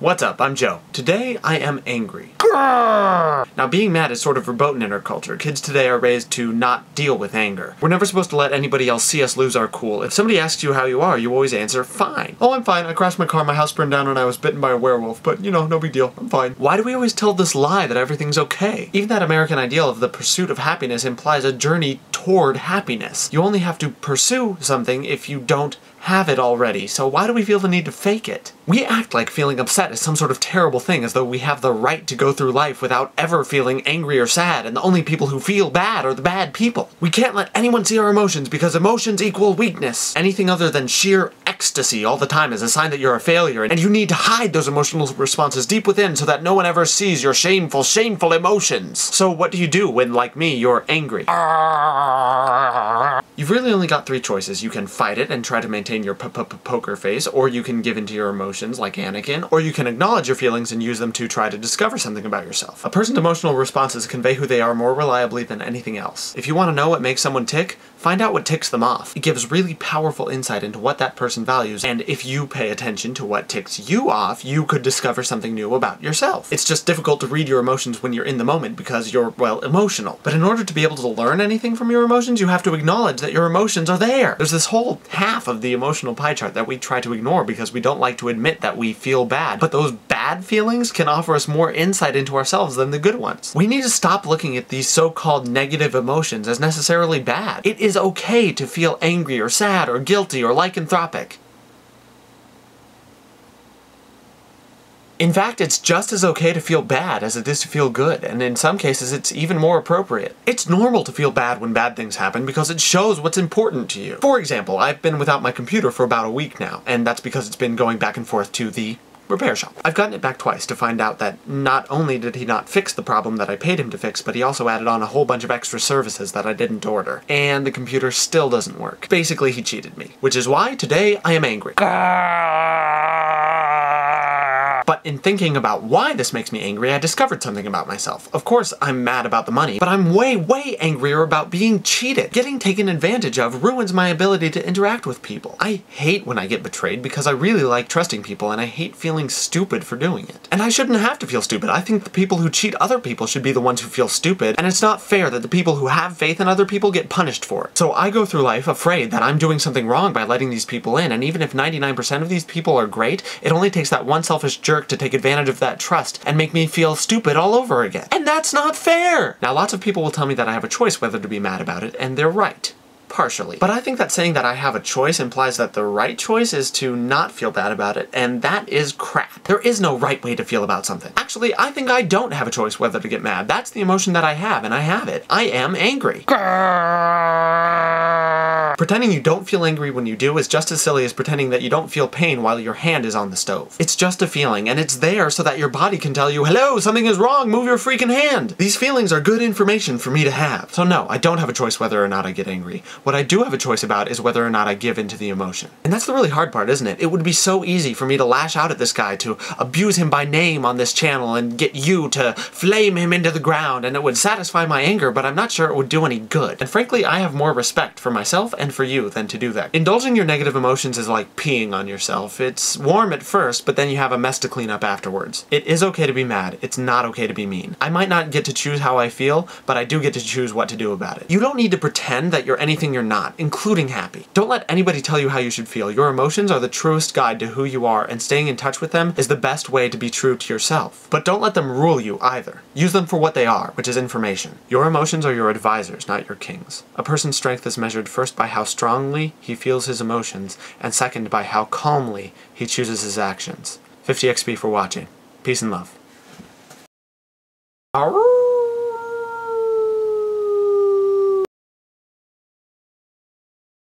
What's up? I'm Joe. Today I am angry. Now, being mad is sort of verboten in our culture. Kids today are raised to not deal with anger. We're never supposed to let anybody else see us lose our cool. If somebody asks you how you are, you always answer, fine. Oh, I'm fine. I crashed my car, my house burned down, and I was bitten by a werewolf, but, you know, no big deal. I'm fine. Why do we always tell this lie that everything's okay? Even that American ideal of the pursuit of happiness implies a journey toward happiness. You only have to pursue something if you don't have it already, so why do we feel the need to fake it? We act like feeling upset is some sort of terrible thing, as though we have the right to go through life without ever feeling angry or sad, and the only people who feel bad are the bad people. We can't let anyone see our emotions because emotions equal weakness. Anything other than sheer ecstasy all the time is a sign that you're a failure, and you need to hide those emotional responses deep within so that no one ever sees your shameful, shameful emotions. So what do you do when, like me, you're angry? You've really only got three choices. You can fight it and try to maintain your poker face, or you can give in to your emotions like Anakin, or you can acknowledge your feelings and use them to try to discover something about yourself. A person's emotional responses convey who they are more reliably than anything else. If you want to know what makes someone tick, find out what ticks them off. It gives really powerful insight into what that person values, and if you pay attention to what ticks you off, you could discover something new about yourself. It's just difficult to read your emotions when you're in the moment because you're, well, emotional. But in order to be able to learn anything from your emotions, you have to acknowledge that your emotions are there. There's this whole half of the emotional pie chart that we try to ignore because we don't like to admit that we feel bad. But those bad feelings can offer us more insight into ourselves than the good ones. We need to stop looking at these so-called negative emotions as necessarily bad. It is okay to feel angry or sad or guilty or lycanthropic. In fact, it's just as okay to feel bad as it is to feel good, and in some cases it's even more appropriate. It's normal to feel bad when bad things happen because it shows what's important to you. For example, I've been without my computer for about a week now, and that's because it's been going back and forth to the repair shop. I've gotten it back twice to find out that not only did he not fix the problem that I paid him to fix, but he also added on a whole bunch of extra services that I didn't order. And the computer still doesn't work. Basically, he cheated me. Which is why today I am angry. But in thinking about why this makes me angry, I discovered something about myself. Of course, I'm mad about the money, but I'm way, way angrier about being cheated. Getting taken advantage of ruins my ability to interact with people. I hate when I get betrayed because I really like trusting people, and I hate feeling stupid for doing it. And I shouldn't have to feel stupid. I think the people who cheat other people should be the ones who feel stupid, and it's not fair that the people who have faith in other people get punished for it. So I go through life afraid that I'm doing something wrong by letting these people in, and even if 99% of these people are great, it only takes that one selfish jerk to take advantage of that trust and make me feel stupid all over again. And that's not fair! Now, lots of people will tell me that I have a choice whether to be mad about it, and they're right. Partially. But I think that saying that I have a choice implies that the right choice is to not feel bad about it, and that is crap. There is no right way to feel about something. Actually, I think I don't have a choice whether to get mad. That's the emotion that I have, and I have it. I am angry. Pretending you don't feel angry when you do is just as silly as pretending that you don't feel pain while your hand is on the stove. It's just a feeling, and it's there so that your body can tell you, hello, something is wrong, move your freaking hand. These feelings are good information for me to have. So no, I don't have a choice whether or not I get angry. What I do have a choice about is whether or not I give into the emotion. And that's the really hard part, isn't it? It would be so easy for me to lash out at this guy, to abuse him by name on this channel, and get you to flame him into the ground, and it would satisfy my anger, but I'm not sure it would do any good. And frankly, I have more respect for myself and for you than to do that. Indulging your negative emotions is like peeing on yourself. It's warm at first, but then you have a mess to clean up afterwards. It is okay to be mad. It's not okay to be mean. I might not get to choose how I feel, but I do get to choose what to do about it. You don't need to pretend that you're anything you're not, including happy. Don't let anybody tell you how you should feel. Your emotions are the truest guide to who you are, and staying in touch with them is the best way to be true to yourself. But don't let them rule you either. Use them for what they are, which is information. Your emotions are your advisors, not your kings. A person's strength is measured first by how strongly he feels his emotions, and second by how calmly he chooses his actions. 50 XP for watching. Peace and love.